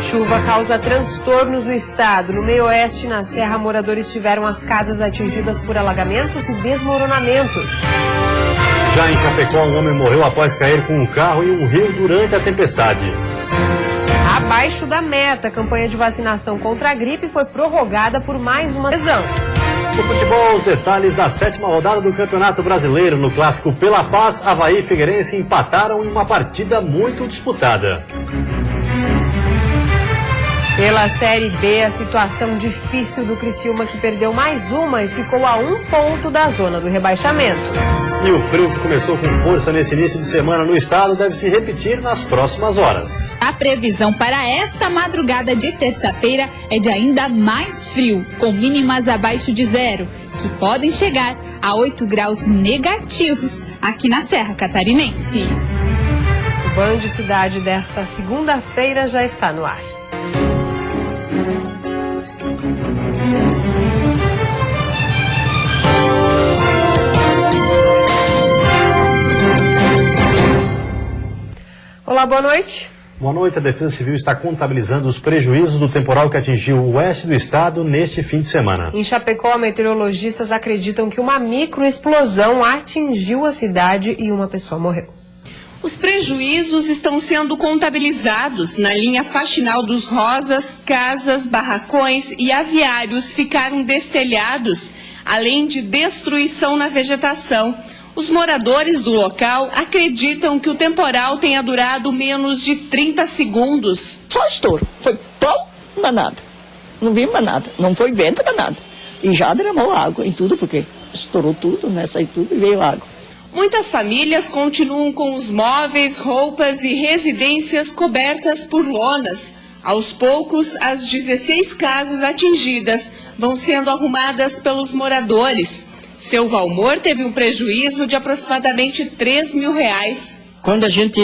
Chuva causa transtornos no estado. No meio-oeste, na Serra, moradores tiveram as casas atingidas por alagamentos e desmoronamentos. Já em Chapecó, um homem morreu após cair com um carro em um rio durante a tempestade. Abaixo da meta, a campanha de vacinação contra a gripe foi prorrogada por mais uma lesão. No futebol, os detalhes da 7ª rodada do Campeonato Brasileiro. No clássico Pela Paz, Avaí e Figueirense empataram em uma partida muito disputada. Pela Série B, a situação difícil do Criciúma, que perdeu mais uma e ficou a 1 ponto da zona do rebaixamento. E o frio que começou com força nesse início de semana no estado deve se repetir nas próximas horas. A previsão para esta madrugada de terça-feira é de ainda mais frio, com mínimas abaixo de 0, que podem chegar a 8 graus negativos aqui na Serra Catarinense. O Band Cidade desta segunda-feira já está no ar. Olá, boa noite. Boa noite. A Defesa Civil está contabilizando os prejuízos do temporal que atingiu o oeste do estado neste fim de semana. Em Chapecó, meteorologistas acreditam que uma microexplosão atingiu a cidade e uma pessoa morreu. Os prejuízos estão sendo contabilizados. Na linha faxinal dos Rosas, casas, barracões e aviários ficaram destelhados, além de destruição na vegetação. Os moradores do local acreditam que o temporal tenha durado menos de 30 segundos. Só estouro. Foi pau, mas nada. Não vi mais nada. Não foi vento, mas nada. E já derramou água em tudo, porque estourou tudo, né? Saiu tudo e veio água. Muitas famílias continuam com os móveis, roupas e residências cobertas por lonas. Aos poucos, as 16 casas atingidas vão sendo arrumadas pelos moradores. Seu Valmor teve um prejuízo de aproximadamente R$3.000. Quando a gente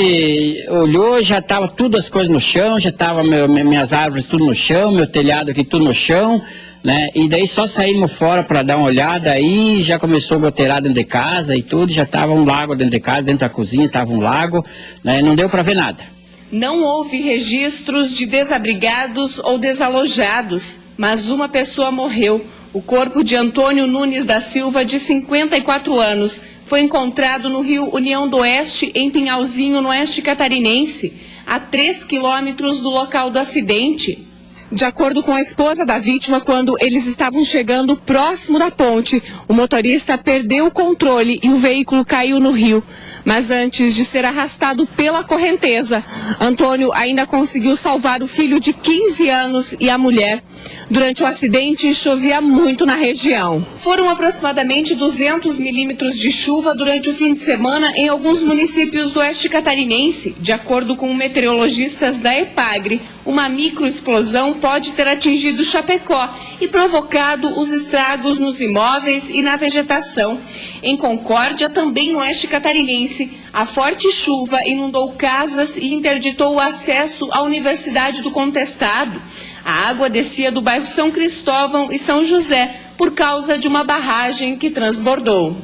olhou, já estava tudo as coisas no chão, já estava minhas árvores tudo no chão, meu telhado aqui tudo no chão, né? E daí só saímos fora para dar uma olhada, aí já começou a goteirar dentro de casa e tudo, já estava um lago dentro de casa, dentro da cozinha estava um lago, né? Não deu para ver nada. Não houve registros de desabrigados ou desalojados, mas uma pessoa morreu. O corpo de Antônio Nunes da Silva, de 54 anos, foi encontrado no rio União do Oeste, em Pinhalzinho, no oeste catarinense, a 3 quilômetros do local do acidente. De acordo com a esposa da vítima, quando eles estavam chegando próximo da ponte, o motorista perdeu o controle e o veículo caiu no rio. Mas antes de ser arrastado pela correnteza, Antônio ainda conseguiu salvar o filho de 15 anos e a mulher. Durante o acidente, chovia muito na região. Foram aproximadamente 200 milímetros de chuva durante o fim de semana em alguns municípios do oeste catarinense. De acordo com meteorologistas da EPAGRE, uma microexplosão pode ter atingido Chapecó e provocado os estragos nos imóveis e na vegetação. Em Concórdia, também no oeste catarinense, a forte chuva inundou casas e interditou o acesso à Universidade do Contestado. A água descia do bairro São Cristóvão e São José por causa de uma barragem que transbordou.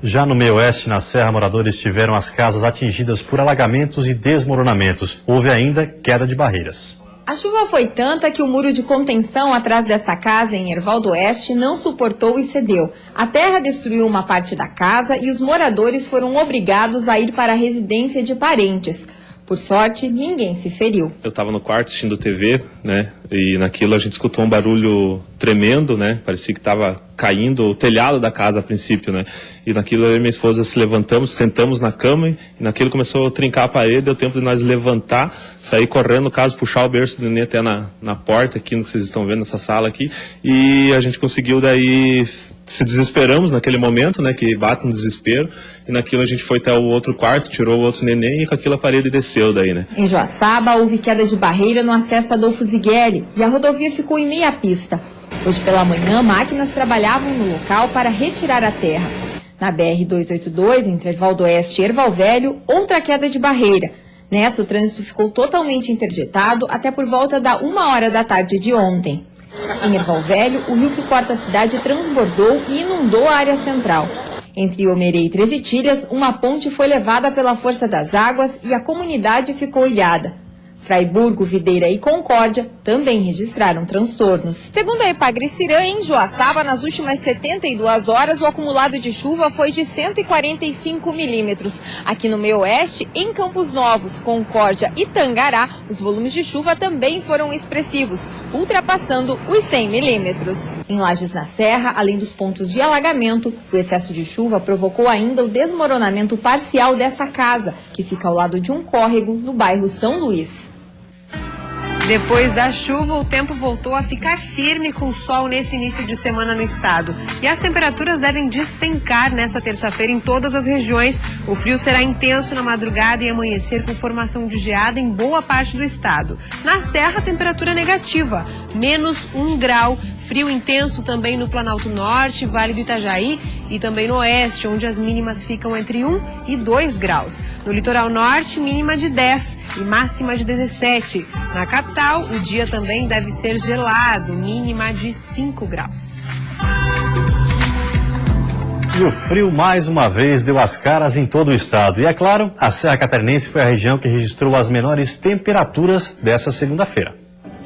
Já no meio-oeste, na Serra, moradores tiveram as casas atingidas por alagamentos e desmoronamentos. Houve ainda queda de barreiras. A chuva foi tanta que o muro de contenção atrás dessa casa em Herval do Oeste não suportou e cedeu. A terra destruiu uma parte da casa e os moradores foram obrigados a ir para a residência de parentes. Por sorte, ninguém se feriu. Eu estava no quarto assistindo TV, né? E naquilo a gente escutou um barulho tremendo, né? Parecia que estava caindo o telhado da casa a princípio, né? E naquilo eu e minha esposa se levantamos, sentamos na cama e naquilo começou a trincar a parede, deu tempo de nós levantar, sair correndo, no caso, puxar o berço do neném até na porta aqui, no que vocês estão vendo, nessa sala aqui. E a gente conseguiu daí... Se desesperamos naquele momento, né, que bate um desespero, e naquilo a gente foi até o outro quarto, tirou o outro neném e com aquilo a parede desceu daí, né. Em Joaçaba, houve queda de barreira no acesso a Adolfo Zigueli e a rodovia ficou em meia pista. Hoje pela manhã, máquinas trabalhavam no local para retirar a terra. Na BR-282, entre Herval do Oeste e Herval Velho, outra queda de barreira. Nessa, o trânsito ficou totalmente interditado até por volta da 1h da tarde de ontem. Em Herval Velho, o rio que corta a cidade transbordou e inundou a área central. Entre Omerê e Três Itilhas, uma ponte foi levada pela força das águas e a comunidade ficou ilhada. Fraiburgo, Videira e Concórdia também registraram transtornos. Segundo a Epagre-Cirã, em Joaçaba, nas últimas 72 horas, o acumulado de chuva foi de 145 milímetros. Aqui no meio-oeste, em Campos Novos, Concórdia e Tangará, os volumes de chuva também foram expressivos, ultrapassando os 100 milímetros. Em Lages na Serra, além dos pontos de alagamento, o excesso de chuva provocou ainda o desmoronamento parcial dessa casa, que fica ao lado de um córrego no bairro São Luís. Depois da chuva, o tempo voltou a ficar firme com sol nesse início de semana no estado. E as temperaturas devem despencar nessa terça-feira em todas as regiões. O frio será intenso na madrugada e amanhecer com formação de geada em boa parte do estado. Na Serra, temperatura negativa, -1 grau. Frio intenso também no Planalto Norte, Vale do Itajaí e também no Oeste, onde as mínimas ficam entre 1 e 2 graus. No Litoral Norte, mínima de 10 e máxima de 17. Na capital, o dia também deve ser gelado, mínima de 5 graus. E o frio, mais uma vez, deu as caras em todo o estado. E, é claro, a Serra Catarinense foi a região que registrou as menores temperaturas dessa segunda-feira.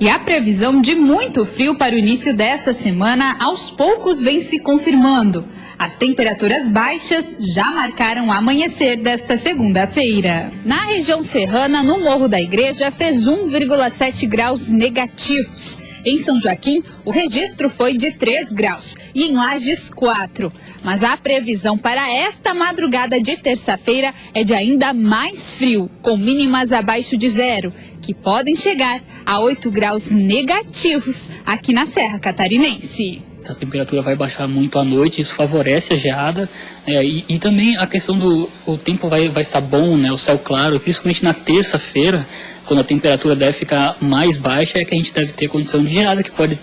E a previsão de muito frio para o início dessa semana, aos poucos vem se confirmando. As temperaturas baixas já marcaram o amanhecer desta segunda-feira. Na região serrana, no Morro da Igreja, fez 1,7 graus negativos. Em São Joaquim, o registro foi de 3 graus e em Lages 4. Mas a previsão para esta madrugada de terça-feira é de ainda mais frio, com mínimas abaixo de 0, que podem chegar a 8 graus negativos aqui na Serra Catarinense. A temperatura vai baixar muito à noite, isso favorece a geada, e também a questão do o tempo vai estar bom, né, o céu claro, principalmente na terça-feira, quando a temperatura deve ficar mais baixa, é que a gente deve ter condição de geada, que pode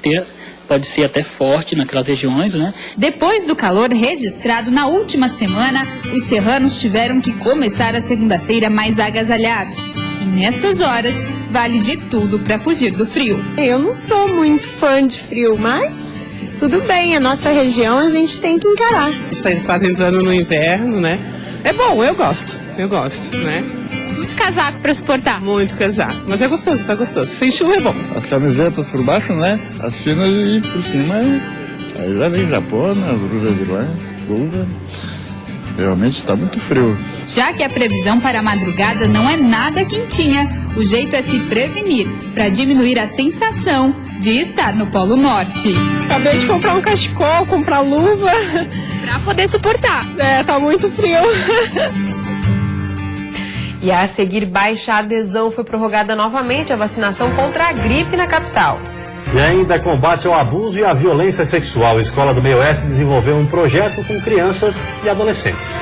ser até forte naquelas regiões, né? Depois do calor registrado na última semana, os serranos tiveram que começar a segunda-feira mais agasalhados. E nessas horas, vale de tudo para fugir do frio. Eu não sou muito fã de frio, mas tudo bem, a nossa região a gente tem que encarar. A gente está quase entrando no inverno, né? É bom, eu gosto, né? Muito casaco para suportar. Muito casaco, mas é gostoso, tá gostoso. Sem chuva é bom. As camisetas por baixo, né? As finas e por cima, aí já vem japona, as blusas de lã, luva. Realmente está muito frio. Já que a previsão para a madrugada não é nada quentinha, o jeito é se prevenir para diminuir a sensação de estar no Polo Norte. Acabei de comprar um cachecol, comprar luva. Para poder suportar. Tá muito frio. E a seguir, baixa adesão, foi prorrogada novamente a vacinação contra a gripe na capital. E ainda combate ao abuso e à violência sexual. A Escola do Meio-Oeste desenvolveu um projeto com crianças e adolescentes.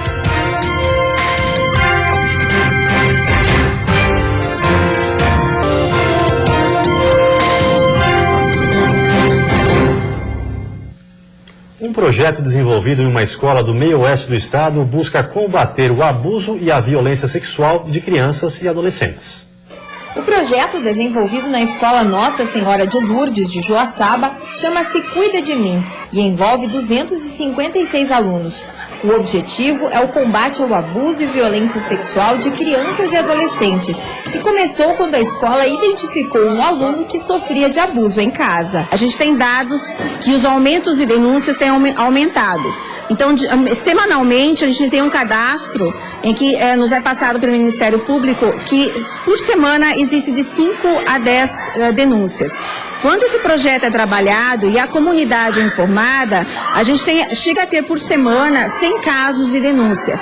Um projeto desenvolvido em uma escola do meio-oeste do estado busca combater o abuso e a violência sexual de crianças e adolescentes. O projeto, desenvolvido na Escola Nossa Senhora de Lourdes de Joaçaba, chama-se Cuida de Mim e envolve 256 alunos. O objetivo é o combate ao abuso e violência sexual de crianças e adolescentes e começou quando a escola identificou um aluno que sofria de abuso em casa. A gente tem dados que os aumentos de denúncias têm aumentado. Então, semanalmente, a gente tem um cadastro em que nos é passado pelo Ministério Público que, por semana, existe de 5 a 10 denúncias. Quando esse projeto é trabalhado e a comunidade é informada, a gente chega a ter por semana 100 casos de denúncia.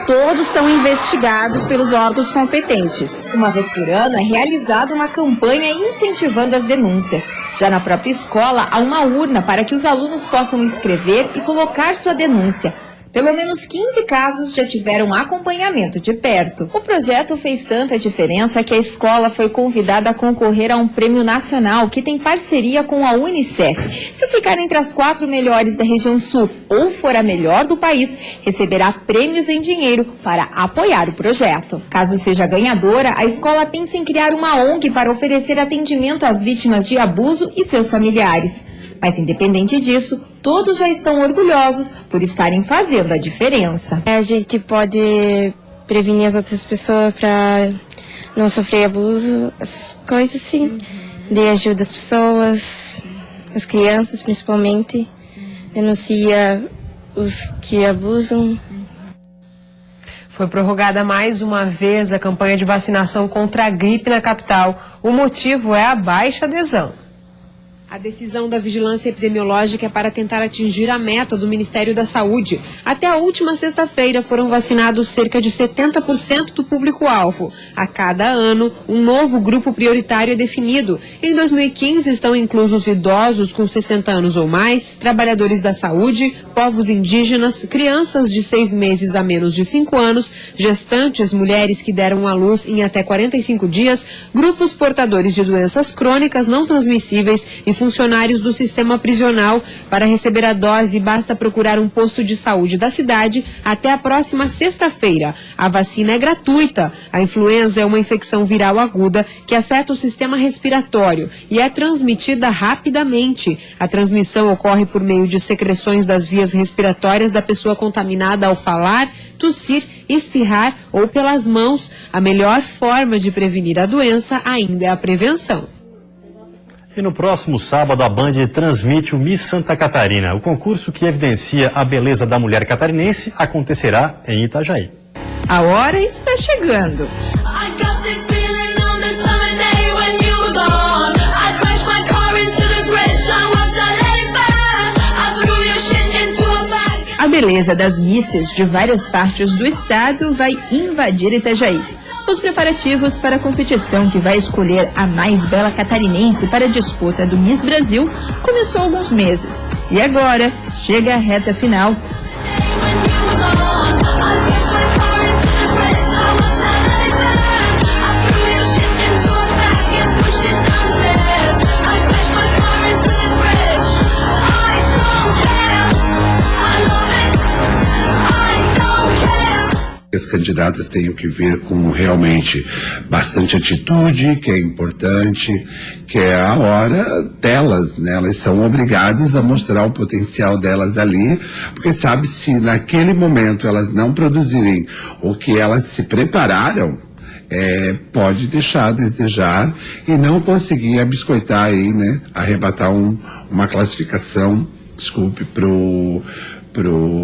Todos são investigados pelos órgãos competentes. Uma vez por ano é realizada uma campanha incentivando as denúncias. Já na própria escola há uma urna para que os alunos possam escrever e colocar sua denúncia. Pelo menos 15 casos já tiveram acompanhamento de perto. O projeto fez tanta diferença que a escola foi convidada a concorrer a um prêmio nacional que tem parceria com a Unicef. Se ficar entre as 4 melhores da região sul ou for a melhor do país, receberá prêmios em dinheiro para apoiar o projeto. Caso seja ganhadora, a escola pensa em criar uma ONG para oferecer atendimento às vítimas de abuso e seus familiares. Mas, independente disso, todos já estão orgulhosos por estarem fazendo a diferença. A gente pode prevenir as outras pessoas para não sofrer abuso, essas coisas assim. Dê ajuda às pessoas, as crianças principalmente, denuncia os que abusam. Foi prorrogada mais uma vez a campanha de vacinação contra a gripe na capital. O motivo é a baixa adesão. A decisão da Vigilância Epidemiológica é para tentar atingir a meta do Ministério da Saúde. Até a última sexta-feira foram vacinados cerca de 70% do público-alvo. A cada ano, um novo grupo prioritário é definido. Em 2015 estão inclusos idosos com 60 anos ou mais, trabalhadores da saúde, povos indígenas, crianças de 6 meses a menos de 5 anos, gestantes, mulheres que deram à luz em até 45 dias, grupos portadores de doenças crônicas não transmissíveis e funcionários do sistema prisional. Para receber a dose, basta procurar um posto de saúde da cidade até a próxima sexta-feira. A vacina é gratuita. A influenza é uma infecção viral aguda que afeta o sistema respiratório e é transmitida rapidamente. A transmissão ocorre por meio de secreções das vias respiratórias da pessoa contaminada ao falar, tossir, espirrar ou pelas mãos. A melhor forma de prevenir a doença ainda é a prevenção. E no próximo sábado, a Band transmite o Miss Santa Catarina. O concurso que evidencia a beleza da mulher catarinense acontecerá em Itajaí. A hora está chegando. A beleza das misses de várias partes do estado vai invadir Itajaí. Os preparativos para a competição que vai escolher a mais bela catarinense para a disputa do Miss Brasil começou há alguns meses. E agora chega a reta final. As candidatas tenham que vir com realmente bastante atitude, que é importante, que é a hora delas, né? Elas são obrigadas a mostrar o potencial delas ali, porque sabe, se naquele momento elas não produzirem o que elas se prepararam, pode deixar a desejar e não conseguir abiscoitar aí, né? Arrebatar uma classificação,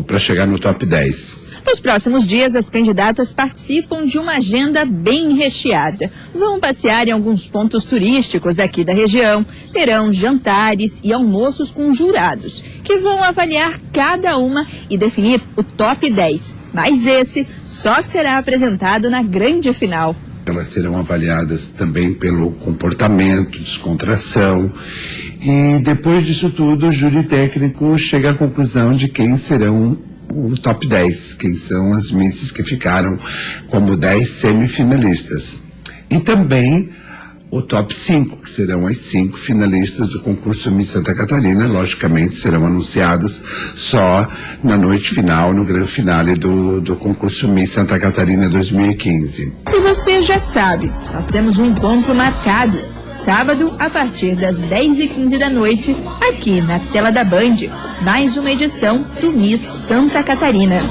para chegar no top 10. Nos próximos dias, as candidatas participam de uma agenda bem recheada. Vão passear em alguns pontos turísticos aqui da região, terão jantares e almoços com jurados, que vão avaliar cada uma e definir o top 10. Mas esse só será apresentado na grande final. Elas serão avaliadas também pelo comportamento, descontração. E depois disso tudo, o júri técnico chega à conclusão de quem serão o top 10, quem são as misses que ficaram como 10 semifinalistas. E também o top 5, que serão as 5 finalistas do concurso Miss Santa Catarina, logicamente serão anunciadas só na noite final, no grande finale do concurso Miss Santa Catarina 2015. E você já sabe, nós temos um encontro marcado. Sábado, a partir das 10h15 da noite, aqui na tela da Band, mais uma edição do Miss Santa Catarina.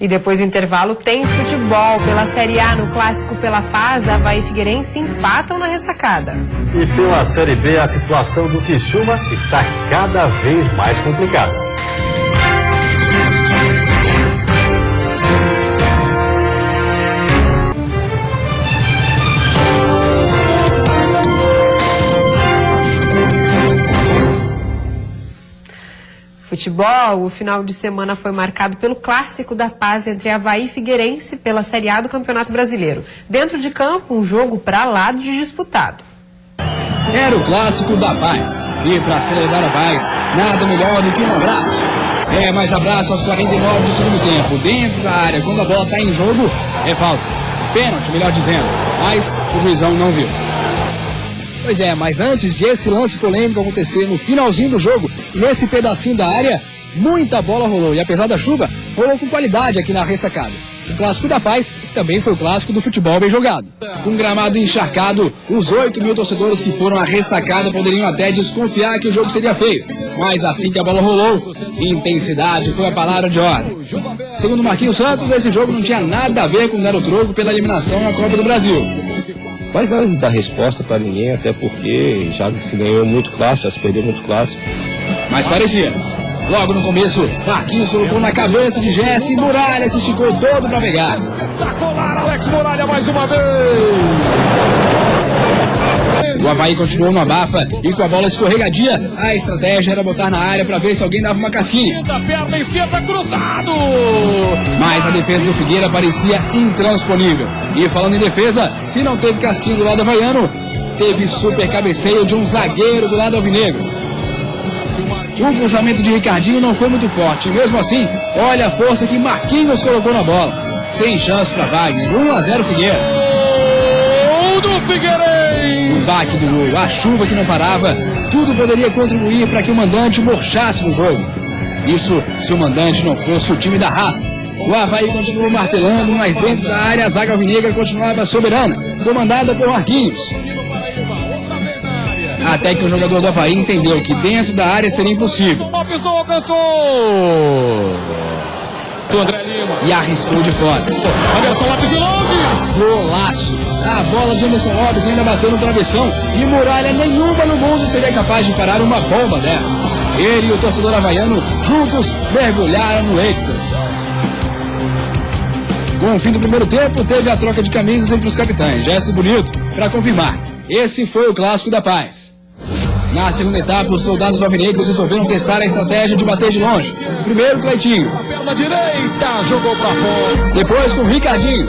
E depois do intervalo tem futebol. Pela Série A, no clássico pela Paz, Avaí e Figueirense empatam na ressacada. E pela Série B, a situação do Criciúma está cada vez mais complicada. Futebol, o final de semana foi marcado pelo clássico da Paz entre Avaí e Figueirense pela Série A do Campeonato Brasileiro. Dentro de campo, um jogo pra lá de disputado. Era o clássico da Paz. E para celebrar a paz, nada melhor do que um abraço. Mais abraço aos 49 do segundo tempo. Dentro da área, quando a bola está em jogo, é falta. Pênalti, melhor dizendo. Mas o juizão não viu. Pois é, mas antes de esse lance polêmico acontecer no finalzinho do jogo, nesse pedacinho da área, muita bola rolou. E apesar da chuva, rolou com qualidade aqui na ressacada. O Clássico da Paz também foi o clássico do futebol bem jogado. Com um gramado encharcado, os 8.000 torcedores que foram à ressacada poderiam até desconfiar que o jogo seria feio. Mas assim que a bola rolou, intensidade foi a palavra de ordem. Segundo Marquinhos Santos, esse jogo não tinha nada a ver com dar o troco pela eliminação na Copa do Brasil. Mas nada de dar resposta para ninguém, até porque já se ganhou muito clássico, já se perdeu muito clássico. Mas parecia. Logo no começo, Marquinhos colocou na cabeça de Jesse e Muralha se esticou todo para pegar. Espetacular, Alex Muralha mais uma vez! O Avaí continuou no abafa e com a bola escorregadia, a estratégia era botar na área para ver se alguém dava uma casquinha. Perna esquerda cruzado! Mas a defesa do Figueira parecia intransponível. E falando em defesa, se não teve casquinha do lado havaiano, teve super cabeceio de um zagueiro do lado alvinegro. O cruzamento de Ricardinho não foi muito forte. Mesmo assim, olha a força que Marquinhos colocou na bola. Sem chance para Wagner. 1-0 Figueira. Gol do Figueirense! O baque do gol, a chuva que não parava, tudo poderia contribuir para que o mandante murchasse no jogo. Isso se o mandante não fosse o time da raça. O Avaí continuou martelando, mas dentro da área a zaga alvinegra continuava soberana, comandada por Marquinhos. Até que o jogador do Avaí entendeu que dentro da área seria impossível. Alcançou! Do André Lima. E arriscou de fora. Anderson Lopes de longe! Golaço! A bola de Anderson Lopes ainda bateu no travessão e muralha nenhuma no mundo seria capaz de parar uma bomba dessas. Ele e o torcedor havaiano juntos mergulharam no êxtase. Com o fim do primeiro tempo, teve a troca de camisas entre os capitães. Gesto bonito para confirmar. Esse foi o Clássico da Paz. Na segunda etapa, os soldados alvinegros resolveram testar a estratégia de bater de longe. Primeiro, Cleitinho. Perna direita, jogou pra fora. Depois com o Ricardinho.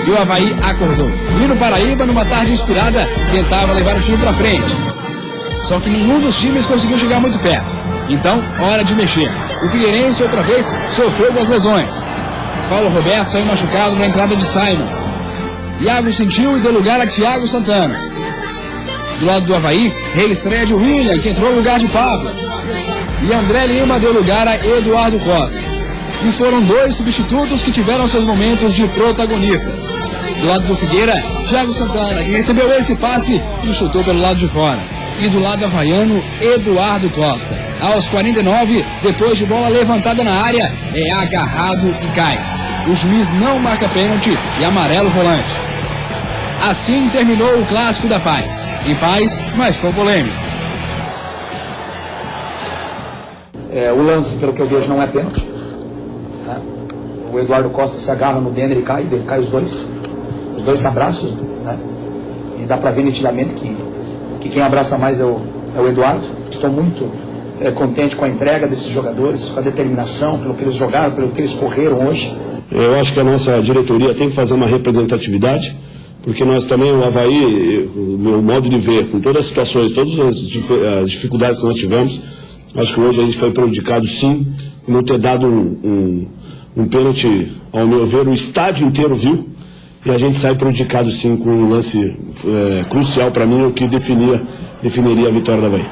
E o Avaí acordou. E no Paraíba, numa tarde inspirada, tentava levar o time pra frente. Só que nenhum dos times conseguiu chegar muito perto. Então, hora de mexer. O Figueirense, outra vez, sofreu com as lesões. Paulo Roberto saiu machucado na entrada de Simon. Iago sentiu e deu lugar a Thiago Santana. Do lado do Avaí, reestreia de William, que entrou no lugar de Pablo. E André Lima deu lugar a Eduardo Costa. E foram dois substitutos que tiveram seus momentos de protagonistas. Do lado do Figueira, Thiago Santana, que recebeu esse passe e chutou pelo lado de fora. E do lado havaiano, Eduardo Costa. Aos 49, depois de bola levantada na área, é agarrado e cai. O juiz não marca pênalti e amarelo volante. Assim terminou o Clássico da Paz. Em paz, mas com polêmica. O lance, pelo que eu vejo, não é pênalti. Né? O Eduardo Costa se agarra no Denner e cai os dois. Os dois se abraçam, né? E dá para ver nitidamente que quem abraça mais é o Eduardo. Estou muito contente com a entrega desses jogadores, com a determinação, pelo que eles jogaram, pelo que eles correram hoje. Eu acho que a nossa diretoria tem que fazer uma representatividade, porque nós também, o Avaí, o meu modo de ver, com todas as situações, todas as dificuldades que nós tivemos, acho que hoje a gente foi prejudicado sim, por não ter dado um pênalti, ao meu ver, o estádio inteiro viu, e a gente sai prejudicado sim com um lance crucial para mim, o que definiria a vitória do Avaí.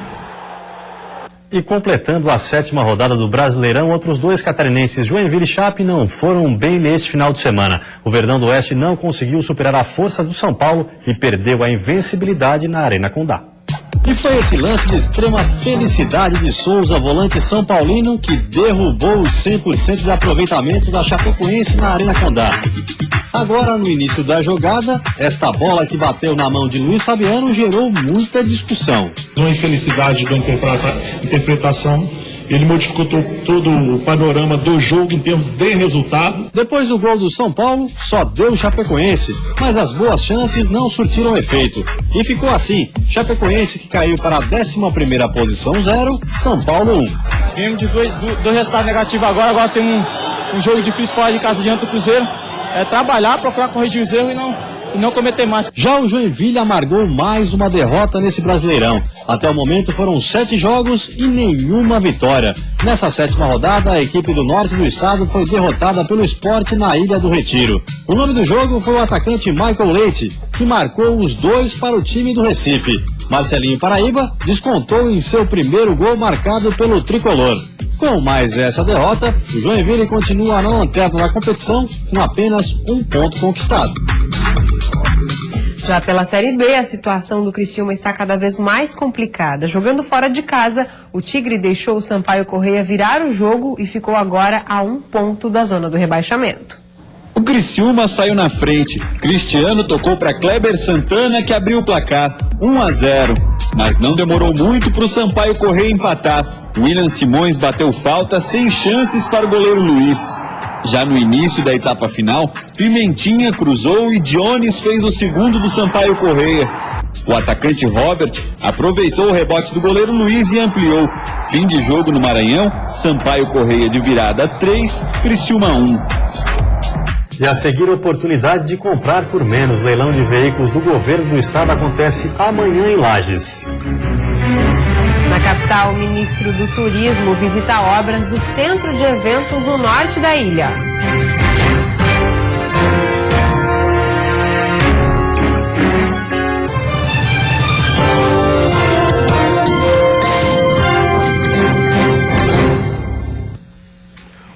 E completando a 7ª rodada do Brasileirão, outros dois catarinenses, Joinville e Chape, não foram bem neste final de semana. O Verdão do Oeste não conseguiu superar a força do São Paulo e perdeu a invencibilidade na Arena Condá. E foi esse lance de extrema felicidade de Souza, volante são paulino, que derrubou os 100% de aproveitamento da Chapecoense na Arena Condá. Agora, no início da jogada, esta bola que bateu na mão de Luiz Fabiano gerou muita discussão. Uma infelicidade da interpretação, ele modificou todo o panorama do jogo em termos de resultado. Depois do gol do São Paulo, só deu o Chapecoense, mas as boas chances não surtiram efeito. E ficou assim, Chapecoense que caiu para a 11ª posição 0, São Paulo 1. Viemos de dois resultados negativos agora tem um jogo difícil fora de casa diante do Cruzeiro. Trabalhar, procurar corrigir os erros e não cometer mais. Já o Joinville amargou mais uma derrota nesse Brasileirão. Até o momento foram 7 jogos e nenhuma vitória. Nessa 7ª rodada, a equipe do norte do estado foi derrotada pelo Sport na Ilha do Retiro. O nome do jogo foi o atacante Michael Leite, que marcou os 2 para o time do Recife. Marcelinho Paraíba descontou em seu primeiro gol marcado pelo tricolor. Com mais essa derrota, o Joinville continua na lanterna da competição com apenas um ponto conquistado. Já pela Série B, a situação do Criciúma está cada vez mais complicada. Jogando fora de casa, o Tigre deixou o Sampaio Corrêa virar o jogo e ficou agora a 1 ponto da zona do rebaixamento. O Criciúma saiu na frente. Cristiano tocou para Kleber Santana, que abriu o placar, 1-0. Mas não demorou muito para o Sampaio Corrêa empatar. William Simões bateu falta sem chances para o goleiro Luiz. Já no início da etapa final, Pimentinha cruzou e Jones fez o segundo do Sampaio Corrêa. O atacante Robert aproveitou o rebote do goleiro Luiz e ampliou. Fim de jogo no Maranhão, Sampaio Corrêa de virada 3, Criciúma 1. E a seguir, a oportunidade de comprar por menos. Leilão de veículos do governo do estado acontece amanhã em Lages. Na capital, o ministro do Turismo visita obras do Centro de Eventos no norte da ilha.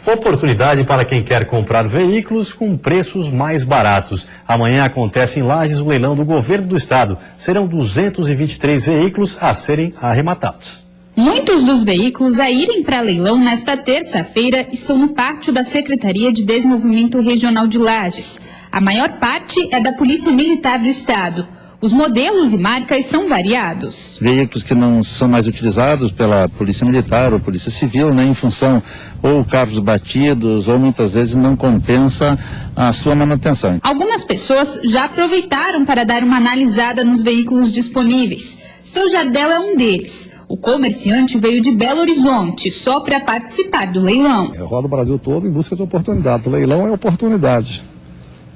Oportunidade para quem quer comprar veículos com preços mais baratos. Amanhã acontece em Lages o leilão do governo do estado. Serão 223 veículos a serem arrematados. Muitos dos veículos a irem para leilão nesta terça-feira estão no pátio da Secretaria de Desenvolvimento Regional de Lages. A maior parte é da Polícia Militar do Estado. Os modelos e marcas são variados. Veículos que não são mais utilizados pela Polícia Militar ou Polícia Civil, né, em função ou carros batidos ou muitas vezes não compensa a sua manutenção. Algumas pessoas já aproveitaram para dar uma analisada nos veículos disponíveis. Seu Jardel é um deles. O comerciante veio de Belo Horizonte só para participar do leilão. Eu rodo o Brasil todo em busca de oportunidades. O leilão é oportunidade.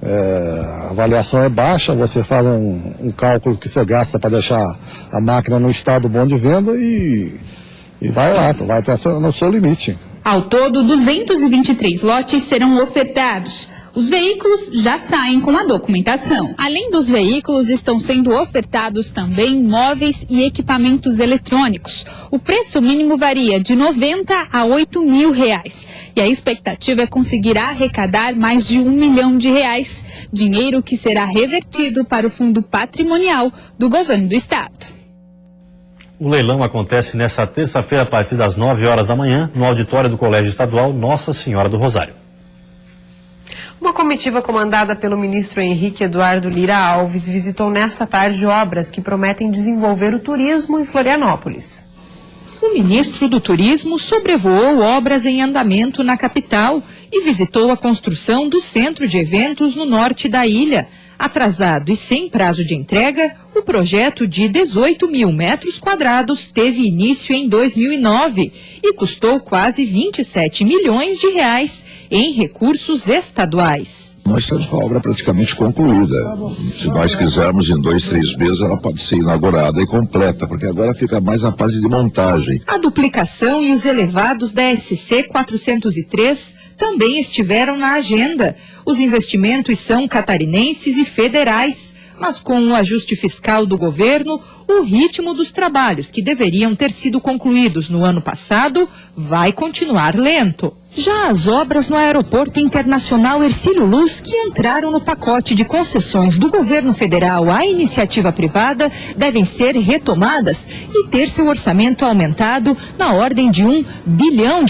A avaliação é baixa, você faz um cálculo que você gasta para deixar a máquina no estado bom de venda e vai lá, vai até no seu limite. Ao todo, 223 lotes serão ofertados. Os veículos já saem com a documentação. Além dos veículos, estão sendo ofertados também móveis e equipamentos eletrônicos. O preço mínimo varia de R$90 a R$8.000. E a expectativa é conseguir arrecadar mais de R$1 milhão, dinheiro que será revertido para o Fundo Patrimonial do Governo do Estado. O leilão acontece nesta terça-feira a partir das 9 horas da manhã no auditório do Colégio Estadual Nossa Senhora do Rosário. Uma comitiva comandada pelo ministro Henrique Eduardo Lira Alves visitou nesta tarde obras que prometem desenvolver o turismo em Florianópolis. O ministro do Turismo sobrevoou obras em andamento na capital e visitou a construção do centro de eventos no norte da ilha. Atrasado e sem prazo de entrega, o projeto de 18 mil metros quadrados teve início em 2009 e custou quase 27 milhões de reais em recursos estaduais. Nós temos a obra praticamente concluída. Se nós quisermos, em 2, 3 meses, ela pode ser inaugurada e completa, porque agora fica mais a parte de montagem. A duplicação e os elevados da SC 403 também estiveram na agenda. Os investimentos são catarinenses e federais, mas com o ajuste fiscal do governo, o ritmo dos trabalhos que deveriam ter sido concluídos no ano passado vai continuar lento. Já as obras no Aeroporto Internacional Hercílio Luz, que entraram no pacote de concessões do governo federal à iniciativa privada, devem ser retomadas e ter seu orçamento aumentado na ordem de R$1 bilhão.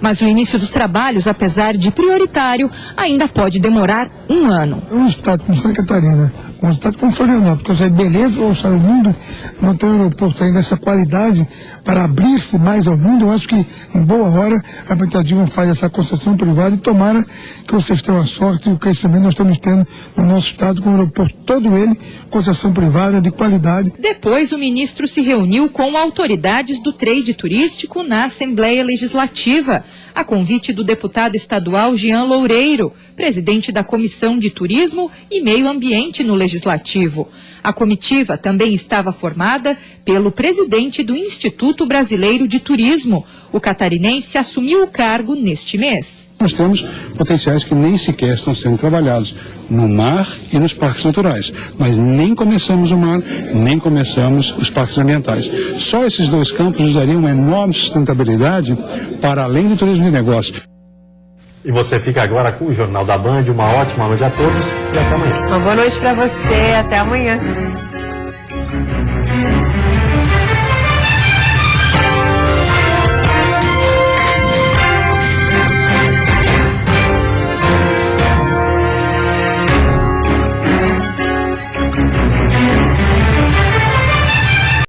Mas o início dos trabalhos, apesar de prioritário, ainda pode demorar 1 ano. Um estado como Santa Catarina, um estado como Florianópolis, porque é beleza ou o mundo não tem um aeroporto ainda essa qualidade para abrir-se mais ao mundo. Eu acho que em boa hora a Betadinha faz essa concessão privada e tomara que vocês tenham a sorte e o crescimento nós estamos tendo no nosso estado com o aeroporto todo ele, concessão privada de qualidade. Depois o ministro se reuniu com autoridades do trade turístico na Assembleia Legislativa, a convite do deputado estadual Jean Loureiro, presidente da Comissão de Turismo e Meio Ambiente no Legislativo. A comitiva também estava formada pelo presidente do Instituto Brasileiro de Turismo. O catarinense assumiu o cargo neste mês. Nós temos potenciais que nem sequer estão sendo trabalhados no mar e nos parques naturais. Nós nem começamos o mar, nem começamos os parques ambientais. Só esses dois campos nos dariam uma enorme sustentabilidade para além do turismo de negócio. E você fica agora com o Jornal da Band. Uma ótima noite a todos e até amanhã. Uma boa noite para você. Até amanhã.